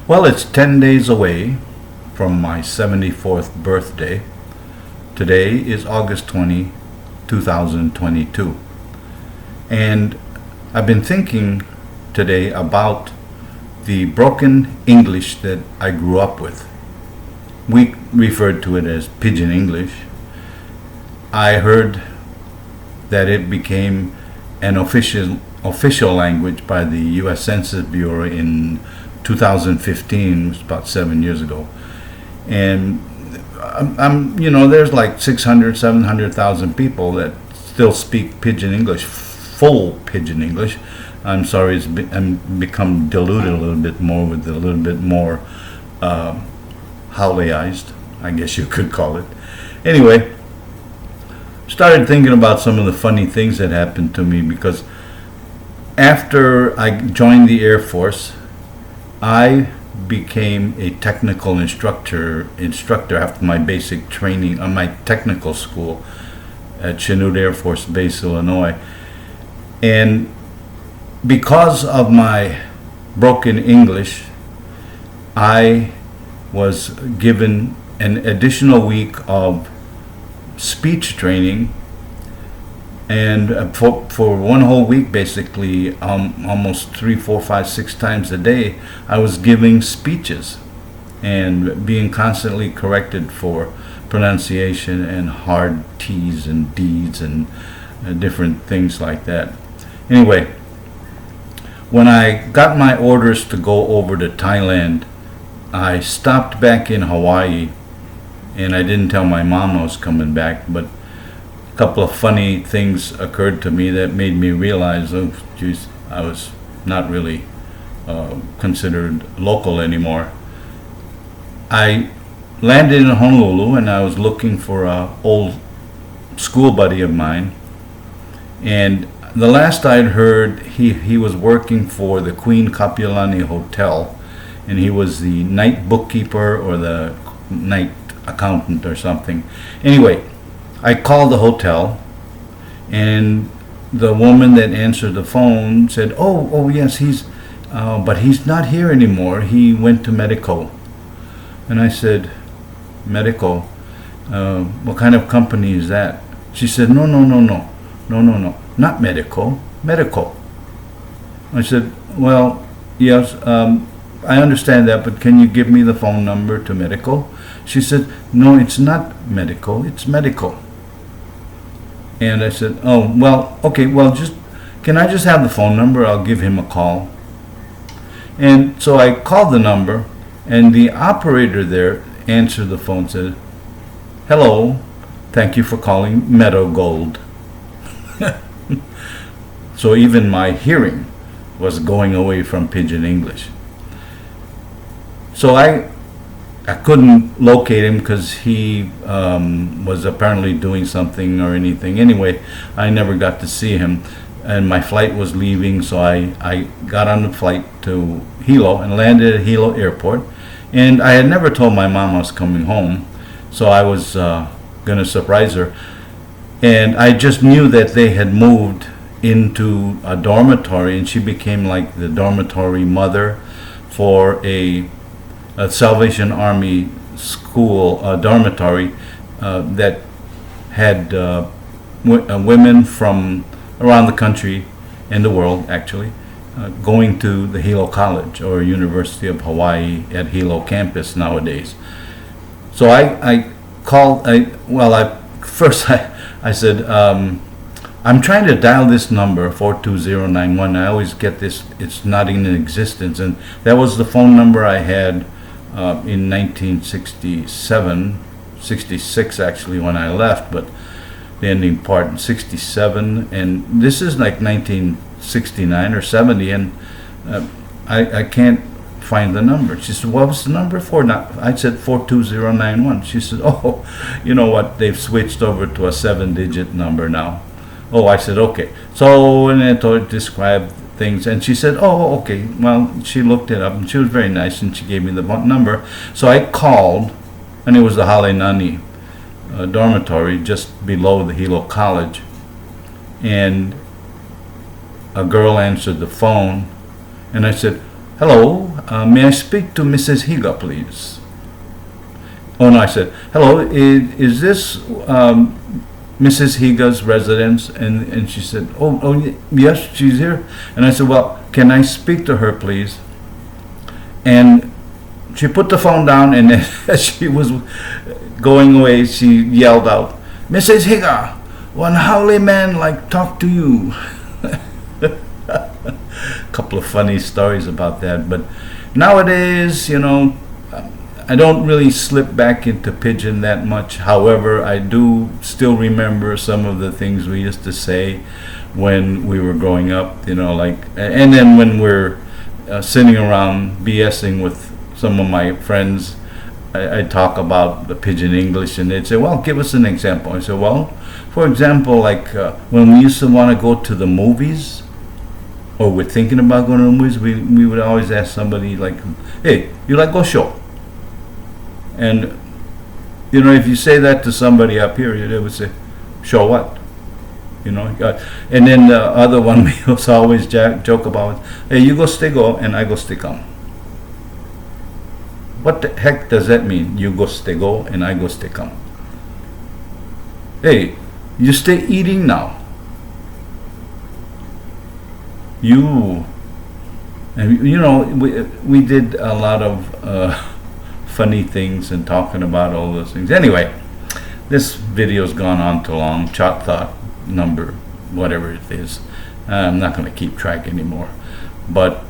Well, it's 10 days away from my 74th birthday. Today is August 20, 2022. And I've been thinking today about the broken English that I grew up with. We referred to it as Pidgin English. I heard that it became an official language by the US Census Bureau in 2015, which was about 7 years ago. And there's like 600, 700,000 people that still speak Pidgin English, full Pidgin English. I'm sorry, it's become diluted a little bit more with a little bit more Hawaiiized, I guess you could call it. Anyway, started thinking about some of the funny things that happened to me, because after I joined the Air Force, I became a technical instructor after my basic training on my technical school at Chanute Air Force Base, Illinois. And because of my broken English, I was given an additional week of speech training, and for one whole week, basically, almost 3, 4, 5, 6 times a day, I was giving speeches and being constantly corrected for pronunciation and hard T's and D's and different things like that. Anyway, when I got my orders to go over to Thailand, I stopped back in Hawaii, and I didn't tell my mom I was coming back, but a couple of funny things occurred to me that made me realize, oh, geez, I was not really considered local anymore. I landed in Honolulu, and I was looking for an old school buddy of mine, and the last I'd heard, he was working for the Queen Kapiolani Hotel, and he was the night bookkeeper or the night accountant or something. Anyway, I called the hotel, and the woman that answered the phone said, oh yes, but he's not here anymore. He went to Medico. And I said, Medico? What kind of company is that? She said, no, not Medico, Medical. I said, well, yes, I understand that, but can you give me the phone number to Medico? She said, no, it's not Medico, it's Medical. And I said, oh, well, okay, well, can I just have the phone number? I'll give him a call. And so I called the number, and the operator there answered the phone and said, hello, thank you for calling Meadow Gold. So even my hearing was going away from Pidgin English. So I couldn't locate him because he was apparently doing something or anything. Anyway, I never got to see him, and my flight was leaving, so I got on the flight to Hilo and landed at Hilo Airport. And I had never told my mom I was coming home, so I was going to surprise her. And I just knew that they had moved into a dormitory, and she became like the dormitory mother for a Salvation Army school dormitory that had women from around the country and the world, actually, going to the Hilo College or University of Hawaii at Hilo campus nowadays. So I called. I said, I'm trying to dial this number 42091. I always get this, it's not in existence, and that was the phone number I had in 1967, 66 actually when I left, but the ending part in 67, and this is like 1969 or 70, and I can't find the number. She said, what was the number for? I said 42091. She said, oh, you know what, they've switched over to a 7-digit number now. Oh, I said, okay. So, and I told her, described things, and she said, oh, okay. Well, she looked it up, and she was very nice, and she gave me the number. So I called, and it was the Halenani dormitory just below the Hilo College. And a girl answered the phone, and I said, hello, may I speak to Mrs. Higa, please? Oh no, I said, hello, is this Mrs. Higa's residence? And she said, yes, she's here. And I said, well, can I speak to her, please? And she put the phone down, and then as she was going away, she yelled out, Mrs. Higa, one holy man like talk to you. Couple of funny stories about that, but nowadays, I don't really slip back into pidgin that much. However, I do still remember some of the things we used to say when we were growing up, and then when we're sitting around BSing with some of my friends, I talk about the pidgin English, and they'd say, well, give us an example. I said, well, for example, like when we used to want to go to the movies, or we're thinking about going to the movies, we would always ask somebody like, hey, you like go show? And if you say that to somebody up here, they would say, show what? And then the other one we also always joke about, hey, you go stay go and I go stay come. What the heck does that mean? You go stay go and I go stay come. Hey, you stay eating now. We did a lot of funny things and talking about all those things. Anyway, this video's gone on too long. Choc thought number, whatever it is. I'm not going to keep track anymore. But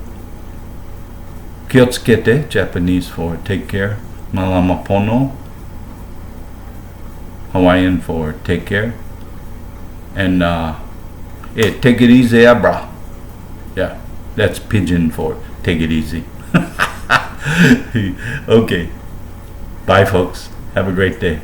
Kyotsukete, Japanese for take care. Malamapono, Hawaiian for take care. And take it easy, abra. Yeah, that's pidgin for take it easy. Okay. Bye, folks. Have a great day.